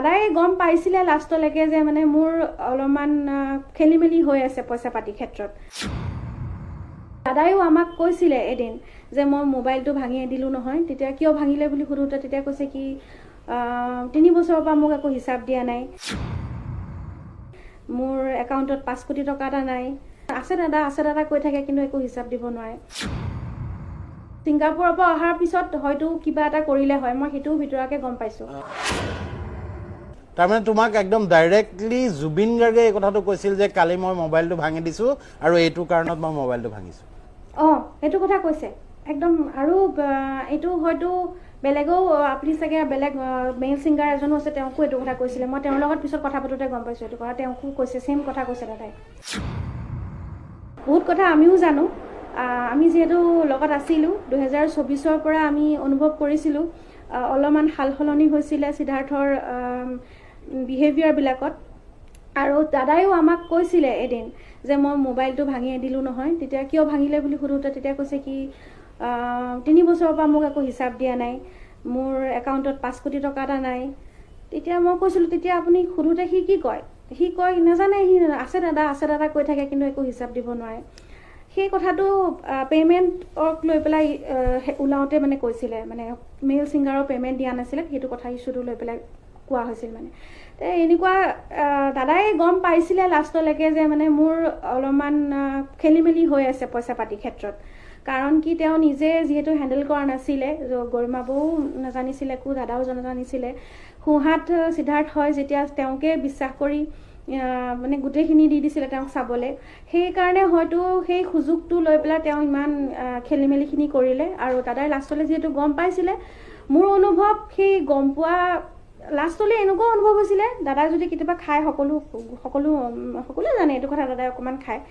দাদাই গম পাইছিলে লাষ্টলৈকে যে মানে মোৰ অলপমান খেলি মেলি হৈ আছে পইচা পাতি ক্ষেত্ৰত। দাদাইও আমাক কৈছিলে এদিন যে মই মোবাইলটো ভাঙি দিলোঁ নহয়। তেতিয়া কিয় ভাঙিলে বুলি সোধোতে তেতিয়া কৈছে কি 3 বছৰৰ পৰা মোক একো হিচাপ দিয়া নাই, মোৰ একাউণ্টত 5 কোটি টকা এটা নাই, আছে দাদা কৈ থাকে কিন্তু একো হিচাপ দিব নোৱাৰে। ছিংগাপুৰৰ পৰা অহাৰ পিছত হয়তো কিবা এটা কৰিলে হয়, মই সেইটোও ভিতৰুৱাকৈ গম পাইছোঁ। তাৰমানে তোমাক একদম ডাইৰেক্টলি জুবিন গাৰ্গে এই কথাটো কৈছিল যে কালি মই মোবাইলটো ভাঙি দিছোঁ আৰু এইটো কাৰণত মই মোবাইলটো ভাঙিছোঁ। এইটো কথা কৈছে একদম। আৰু এইটো হয়তো বেলেগেও, আপুনি চাগে বেলেগ মেইল ছিংগাৰ এজনো আছে, তেওঁকো এইটো কথা কৈছিলে। মই তেওঁৰ লগত পিছত কথা পাতোঁতে গম পাইছোঁ এইটো কথা, তেওঁকো কৈছে, ছেইম কথা কৈছে দাদাই। বহুত কথা আমিও জানো, আমি যিহেতু লগত আছিলোঁ 2024 পৰা আমি অনুভৱ কৰিছিলোঁ অলপমান সাল সলনি হৈছিলে সিদ্ধাৰ্থৰ বিহেভিয়াৰবিলাকত। আৰু দাদাইও আমাক কৈছিলে এদিন যে মই মোবাইলটো ভাঙি দিলোঁ নহয়। তেতিয়া কিয় ভাঙিলে বুলি সোধোতে তেতিয়া কৈছে কি 3 বছৰৰ পৰা মোক একো হিচাপ দিয়া নাই, মোৰ একাউণ্টত 5 কোটি টকা এটা নাই। তেতিয়া মই কৈছিলোঁ, তেতিয়া আপুনি সোধোতে সি কি কয়? সি কয় নাজানে, সি আছে দাদা কৈ থাকে কিন্তু একো হিচাপ দিব নোৱাৰে। সেই কথাটো পে'মেণ্টক লৈ পেলাই ওলাওঁতে মানে কৈছিলে, মানে মেইল ছিংগাৰৰ পে'মেণ্ট দিয়া নাছিলে, সেইটো কথা ইছ্যুটো লৈ পেলাই কোৱা হৈছিল। মানে এনেকুৱা দাদাই গম পাইছিলে লাষ্টলৈকে যে মানে মোৰ অলপমান খেলি মেলি হৈ আছে পইচা পাতি ক্ষেত্ৰত। কাৰণ কি তেওঁ নিজে যিহেতু হেণ্ডেল কৰা নাছিলে, গৰিমা বৌও নাজানিছিলে, একো দাদাও নাজানিছিলে। সোঁহাত সিদ্ধাৰ্থ হয় যেতিয়া তেওঁকে বিশ্বাস কৰি মানে গোটেইখিনি দি দিছিলে তেওঁক চাবলৈ। সেইকাৰণে হয়তো সেই সুযোগটো লৈ পেলাই তেওঁ ইমান খেলি মেলিখিনি কৰিলে। আৰু দাদাই লাষ্টলৈ যিহেতু গম পাইছিলে, মোৰ অনুভৱ সেই গম পোৱা লাষ্টলৈ এনেকুৱা অনুভৱ হৈছিলে, দাদাই যদি কেতিয়াবা খায়, সকলোৱে জানে এইটো কথা, দাদাই অকণমান খায়।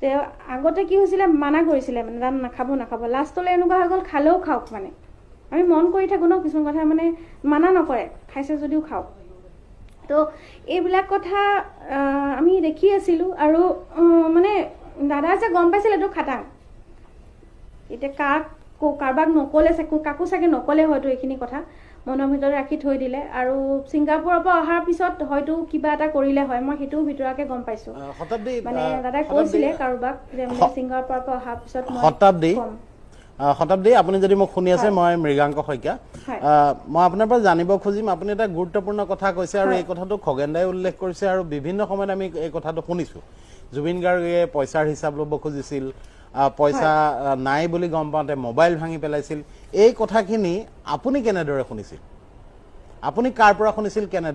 তেওঁ আগতে কি হৈছিলে, মানা কৰিছিলে মানে দাদা নাখাব। লাষ্টলৈ এনেকুৱা হৈ গ'ল খালেও খাওক। মানে আমি মন কৰি থাকোঁ ন কিছুমান কথা, মানে মানা নকৰে, খাইছে যদিও খাওক। তো এইবিলাক কথা আমি দেখি আছিলোঁ। আৰু মানে দাদা যে গম পাইছিলে এইটো খাটাং। এতিয়া কাৰোবাক নক'লে, কাকো চাগে নক'লে হয়তো এইখিনি কথা, মনৰ ভিতৰত ৰাখি থৈ দিলে। আৰু ছিংগাপুৰৰ পৰা অহাৰ পিছত হয়তো কিবা এটা কৰিলে হয়, মই সেইটোও ভিতৰুৱাকৈ গম পাইছোঁ। মানে দাদাই কৈছিলে কাৰোবাক যে মানে ছিংগাপুৰৰ পৰা অহাৰ পিছত শতাব্দী, আপুনি যদি মোক শুনি আছে, মই মৃগাংক শইকীয়া। মই আপোনাৰ পৰা জানিব খুজিম, আপুনি এটা গুৰুত্বপূৰ্ণ কথা কৈছে আৰু এই কথাটো খগেন দাই উল্লেখ কৰিছে আৰু বিভিন্ন সময়ত আমি এই কথাটো শুনিছোঁ। জুবিন গাৰ্গে পইচাৰ হিচাপ ল'ব খুজিছিল, পইচা নাই বুলি গম পাওঁতে মোবাইল ভাঙি পেলাইছিল। এই কথাখিনি আপুনি কেনেদৰে শুনিছিল? আপুনি কাৰ পৰা শুনিছিল, কেনেদৰে?